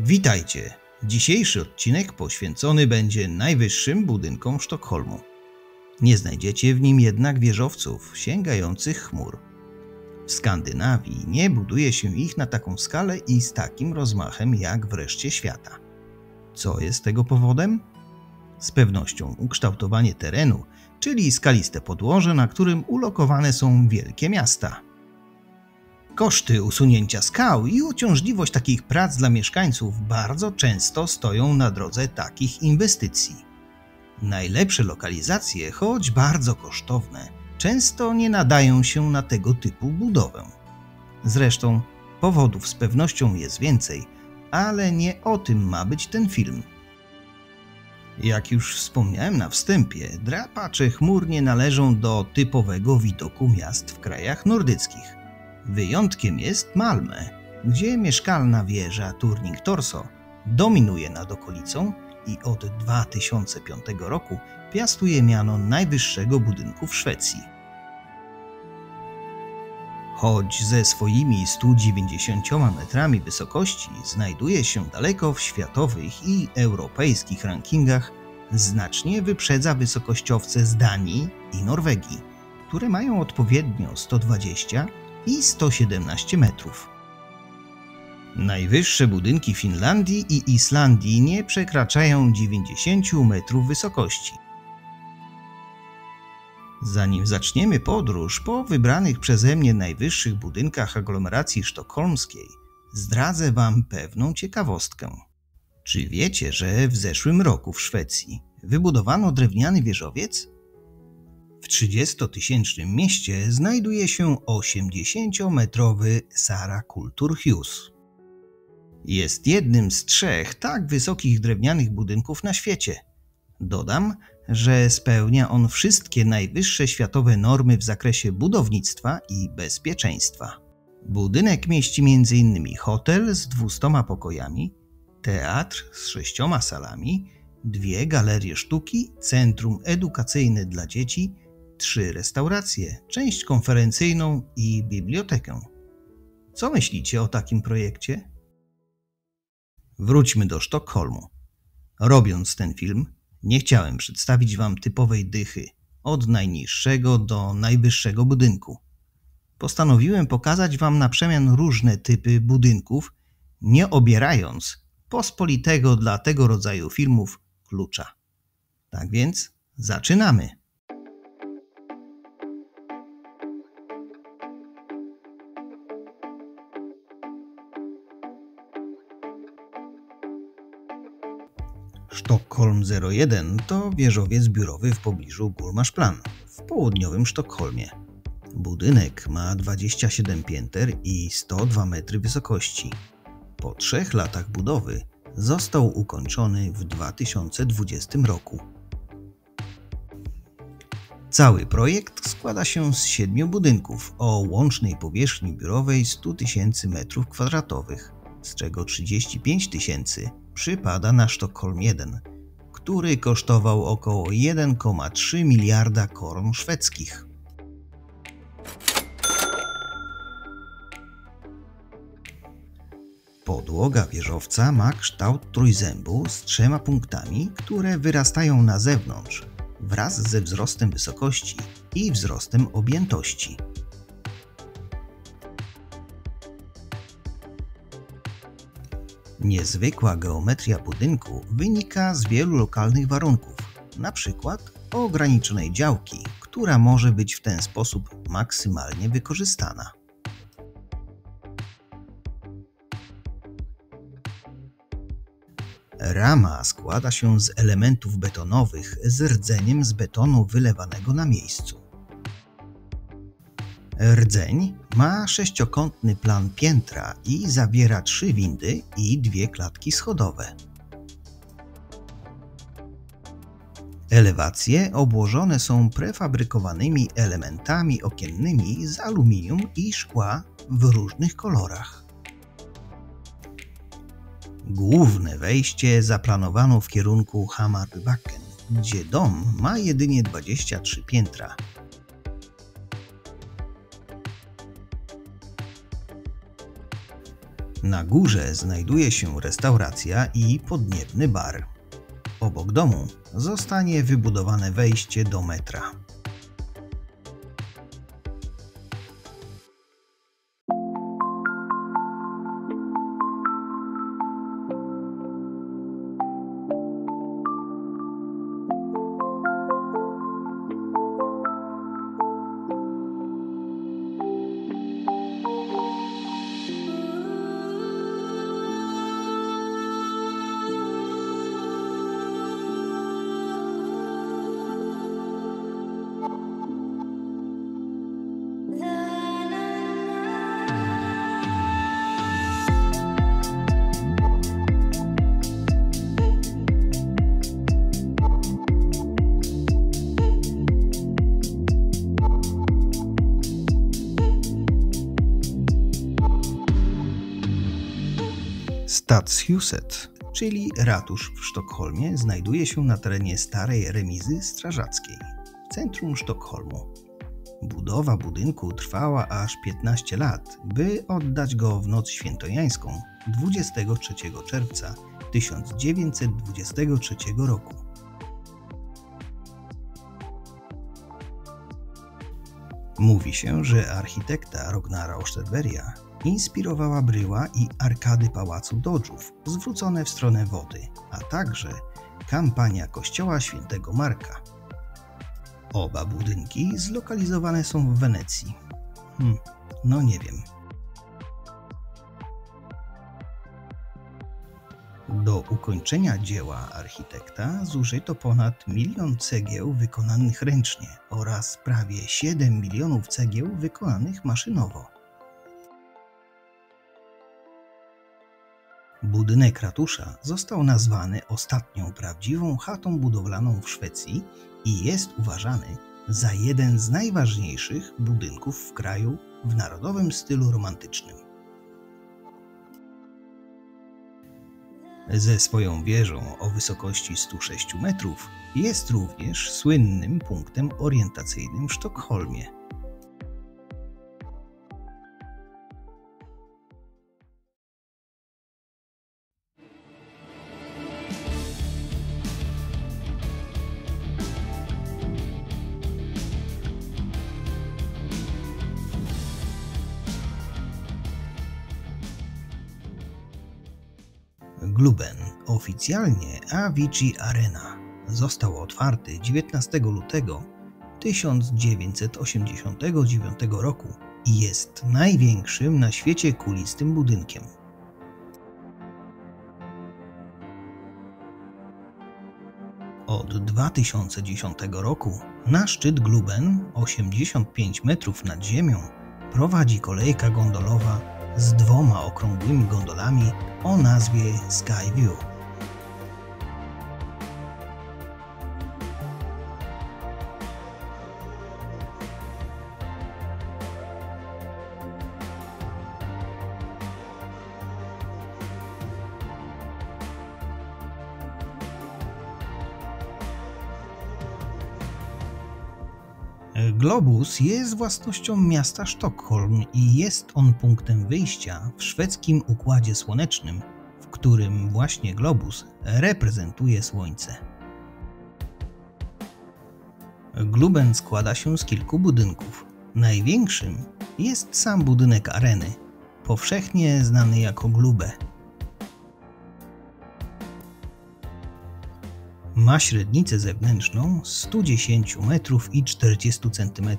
Witajcie! Dzisiejszy odcinek poświęcony będzie najwyższym budynkom Sztokholmu. Nie znajdziecie w nim jednak wieżowców sięgających chmur. W Skandynawii nie buduje się ich na taką skalę i z takim rozmachem jak w reszcie świata. Co jest tego powodem? Z pewnością ukształtowanie terenu, czyli skaliste podłoże, na którym ulokowane są wielkie miasta. Koszty usunięcia skał i uciążliwość takich prac dla mieszkańców bardzo często stoją na drodze takich inwestycji. Najlepsze lokalizacje, choć bardzo kosztowne, często nie nadają się na tego typu budowę. Zresztą powodów z pewnością jest więcej, ale nie o tym ma być ten film. Jak już wspomniałem na wstępie, drapacze chmur nie należą do typowego widoku miast w krajach nordyckich. Wyjątkiem jest Malmö, gdzie mieszkalna wieża Turning Torso dominuje nad okolicą i od 2005 roku piastuje miano najwyższego budynku w Szwecji. Choć ze swoimi 190 metrami wysokości znajduje się daleko w światowych i europejskich rankingach, znacznie wyprzedza wysokościowce z Danii i Norwegii, które mają odpowiednio 120 i 117 metrów. Najwyższe budynki Finlandii i Islandii nie przekraczają 90 metrów wysokości. Zanim zaczniemy podróż po wybranych przeze mnie najwyższych budynkach aglomeracji sztokholmskiej, zdradzę Wam pewną ciekawostkę. Czy wiecie, że w zeszłym roku w Szwecji wybudowano drewniany wieżowiec? W 30-tysięcznym mieście znajduje się 80-metrowy Sara Kulturhus. Jest jednym z 3 tak wysokich drewnianych budynków na świecie. Dodam, że spełnia on wszystkie najwyższe światowe normy w zakresie budownictwa i bezpieczeństwa. Budynek mieści m.in. hotel z 200 pokojami, teatr z 6 salami, 2 galerie sztuki, centrum edukacyjne dla dzieci, 3 restauracje, część konferencyjną i bibliotekę. Co myślicie o takim projekcie? Wróćmy do Sztokholmu. Robiąc ten film, nie chciałem przedstawić Wam typowej dychy, od najniższego do najwyższego budynku. Postanowiłem pokazać Wam na przemian różne typy budynków, nie obierając pospolitego dla tego rodzaju filmów klucza. Tak więc zaczynamy! Stockholm 01 to wieżowiec biurowy w pobliżu Gullmarsplan w południowym Sztokholmie. Budynek ma 27 pięter i 102 metry wysokości. Po 3 latach budowy został ukończony w 2020 roku. Cały projekt składa się z 7 budynków o łącznej powierzchni biurowej 100 tysięcy m2, z czego 35 tysięcy przypada na Sztokholm 1, który kosztował około 1,3 miliarda koron szwedzkich. Podłoga wieżowca ma kształt trójzębu z 3 punktami, które wyrastają na zewnątrz wraz ze wzrostem wysokości i wzrostem objętości. Niezwykła geometria budynku wynika z wielu lokalnych warunków, np. ograniczonej działki, która może być w ten sposób maksymalnie wykorzystana. Rama składa się z elementów betonowych z rdzeniem z betonu wylewanego na miejscu. Rdzeń ma 6-kątny plan piętra i zawiera 3 windy i 2 klatki schodowe. Elewacje obłożone są prefabrykowanymi elementami okiennymi z aluminium i szkła w różnych kolorach. Główne wejście zaplanowano w kierunku Hammarbybacken, gdzie dom ma jedynie 23 piętra. Na górze znajduje się restauracja i podniebny bar. Obok domu zostanie wybudowane wejście do metra. Stadshuset, czyli ratusz w Sztokholmie, znajduje się na terenie starej remizy strażackiej w centrum Sztokholmu. Budowa budynku trwała aż 15 lat, by oddać go w noc świętojańską 23 czerwca 1923 roku. Mówi się, że architekta Ragnara Osterberga inspirowała bryła i arkady pałacu Dodżów zwrócone w stronę wody, a także kampania kościoła świętego Marka. Oba budynki zlokalizowane są w Wenecji. No nie wiem. Do ukończenia dzieła architekta zużyto ponad 1 000 000 cegieł wykonanych ręcznie oraz prawie 7 milionów cegieł wykonanych maszynowo. Budynek ratusza został nazwany ostatnią prawdziwą chatą budowlaną w Szwecji i jest uważany za jeden z najważniejszych budynków w kraju w narodowym stylu romantycznym. Ze swoją wieżą o wysokości 106 metrów jest również słynnym punktem orientacyjnym w Sztokholmie. Globen, oficjalnie Avicii Arena, został otwarty 19 lutego 1989 roku i jest największym na świecie kulistym budynkiem. Od 2010 roku na szczyt Globen, 85 metrów nad ziemią, prowadzi kolejka gondolowa z 2 okrągłymi gondolami o nazwie Skyview. Globus jest własnością miasta Sztokholm i jest on punktem wyjścia w szwedzkim Układzie Słonecznym, w którym właśnie globus reprezentuje Słońce. Globen składa się z kilku budynków. Największym jest sam budynek areny, powszechnie znany jako Glube. Ma średnicę zewnętrzną 110 metrów i 40 cm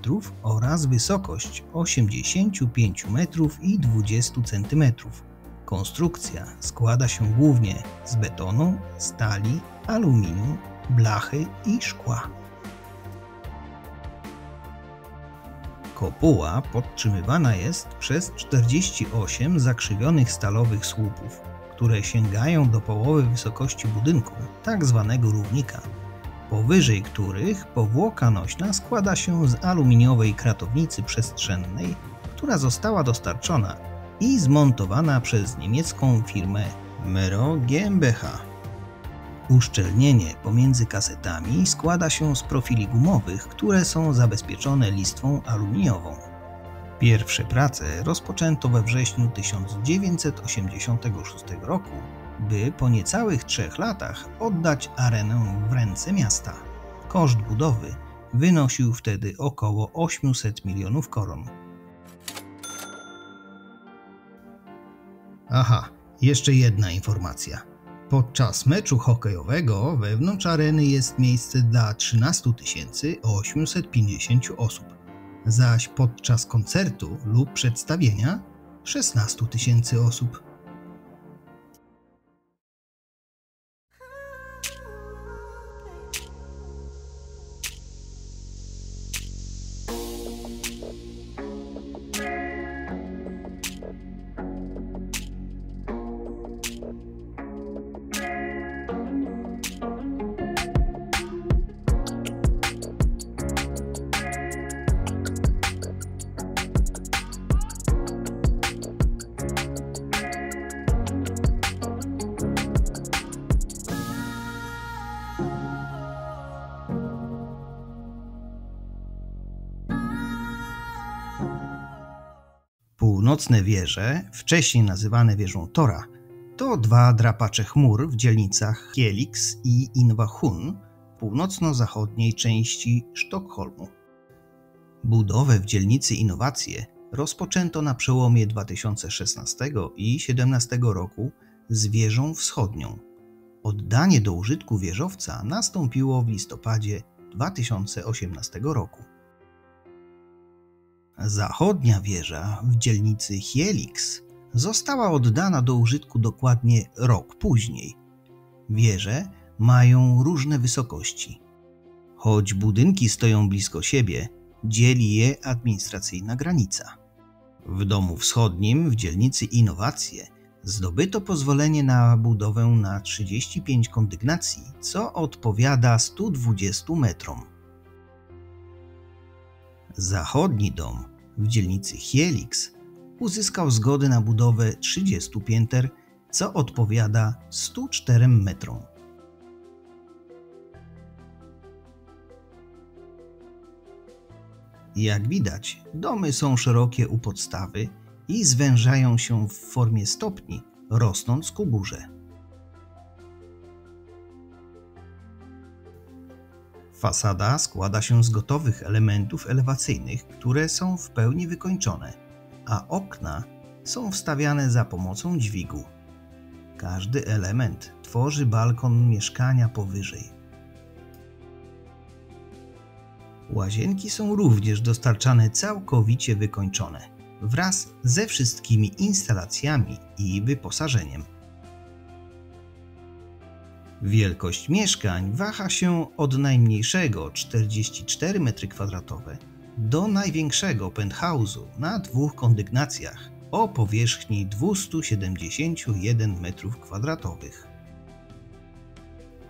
oraz wysokość 85 metrów i 20 cm. Konstrukcja składa się głównie z betonu, stali, aluminium, blachy i szkła. Kopuła podtrzymywana jest przez 48 zakrzywionych stalowych słupów, które sięgają do połowy wysokości budynku, tak zwanego równika, powyżej których powłoka nośna składa się z aluminiowej kratownicy przestrzennej, która została dostarczona i zmontowana przez niemiecką firmę Mero GmbH. Uszczelnienie pomiędzy kasetami składa się z profili gumowych, które są zabezpieczone listwą aluminiową. Pierwsze prace rozpoczęto we wrześniu 1986 roku, by po niecałych 3 latach oddać arenę w ręce miasta. Koszt budowy wynosił wtedy około 800 milionów koron. Aha, jeszcze jedna informacja. Podczas meczu hokejowego wewnątrz areny jest miejsce dla 13 850 osób, zaś podczas koncertu lub przedstawienia 16 000 osób. Północne wieże, wcześniej nazywane wieżą Tora, to 2 drapacze chmur w dzielnicach Helix i Innovation w północno-zachodniej części Sztokholmu. Budowę w dzielnicy Innowacje rozpoczęto na przełomie 2016 i 2017 roku z wieżą wschodnią. Oddanie do użytku wieżowca nastąpiło w listopadzie 2018 roku. Zachodnia wieża w dzielnicy Helix została oddana do użytku dokładnie rok później. Wieże mają różne wysokości. Choć budynki stoją blisko siebie, dzieli je administracyjna granica. W domu wschodnim w dzielnicy Innowacje zdobyto pozwolenie na budowę na 35 kondygnacji, co odpowiada 120 metrom. Zachodni dom w dzielnicy Helix uzyskał zgodę na budowę 30 pięter, co odpowiada 104 metrom. Jak widać, domy są szerokie u podstawy i zwężają się w formie stopni, rosnąc ku górze. Fasada składa się z gotowych elementów elewacyjnych, które są w pełni wykończone, a okna są wstawiane za pomocą dźwigu. Każdy element tworzy balkon mieszkania powyżej. Łazienki są również dostarczane całkowicie wykończone, wraz ze wszystkimi instalacjami i wyposażeniem. Wielkość mieszkań waha się od najmniejszego 44 m2 do największego penthouse'u na 2 kondygnacjach o powierzchni 271 m2.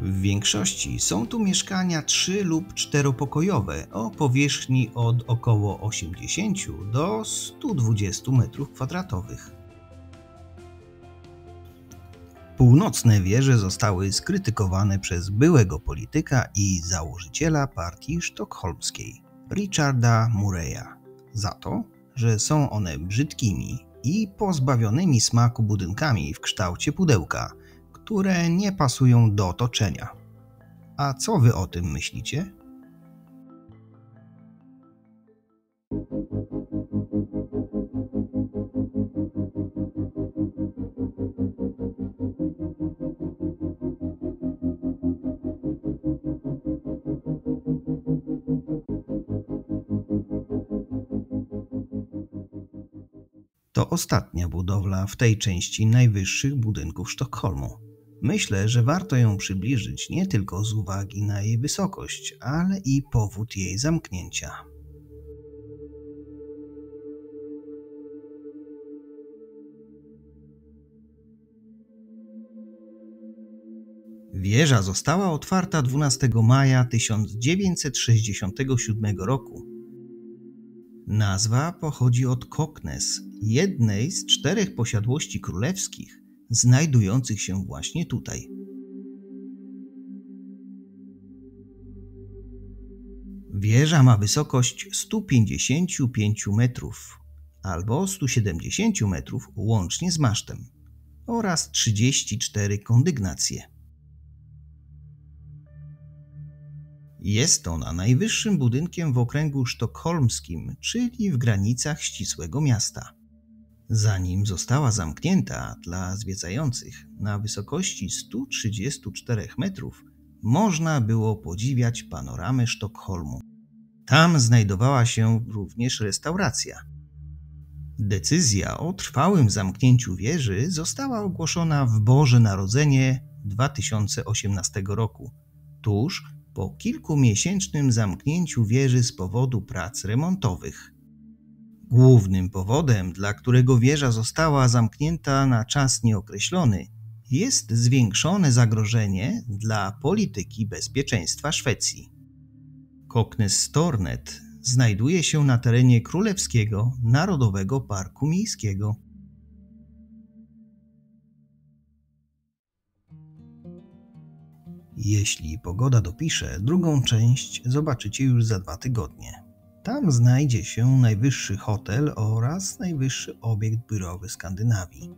W większości są tu mieszkania 3- lub 4-pokojowe o powierzchni od około 80 do 120 m2. Północne wieże zostały skrytykowane przez byłego polityka i założyciela partii sztokholmskiej, Richarda Murraya, za to, że są one brzydkimi i pozbawionymi smaku budynkami w kształcie pudełka, które nie pasują do otoczenia. A co wy o tym myślicie? To ostatnia budowla w tej części najwyższych budynków Sztokholmu. Myślę, że warto ją przybliżyć nie tylko z uwagi na jej wysokość, ale i powód jej zamknięcia. Wieża została otwarta 12 maja 1967 roku. Nazwa pochodzi od Koknes, jednej z 4 posiadłości królewskich, znajdujących się właśnie tutaj. Wieża ma wysokość 155 metrów albo 170 metrów łącznie z masztem oraz 34 kondygnacje. Jest ona najwyższym budynkiem w okręgu sztokholmskim, czyli w granicach ścisłego miasta. Zanim została zamknięta dla zwiedzających na wysokości 134 metrów, można było podziwiać panoramę Sztokholmu. Tam znajdowała się również restauracja. Decyzja o trwałym zamknięciu wieży została ogłoszona w Boże Narodzenie 2018 roku, tuż po kilkumiesięcznym zamknięciu wieży z powodu prac remontowych. Głównym powodem, dla którego wieża została zamknięta na czas nieokreślony, jest zwiększone zagrożenie dla polityki bezpieczeństwa Szwecji. Koknästornet znajduje się na terenie Królewskiego Narodowego Parku Miejskiego. Jeśli pogoda dopisze, drugą część zobaczycie już za 2 tygodnie. Tam znajdzie się najwyższy hotel oraz najwyższy obiekt biurowy Skandynawii.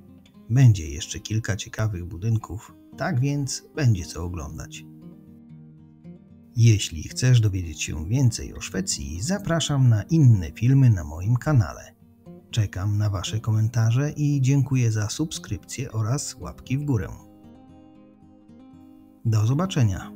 Będzie jeszcze kilka ciekawych budynków, tak więc będzie co oglądać. Jeśli chcesz dowiedzieć się więcej o Szwecji, zapraszam na inne filmy na moim kanale. Czekam na Wasze komentarze i dziękuję za subskrypcję oraz łapki w górę. Do zobaczenia.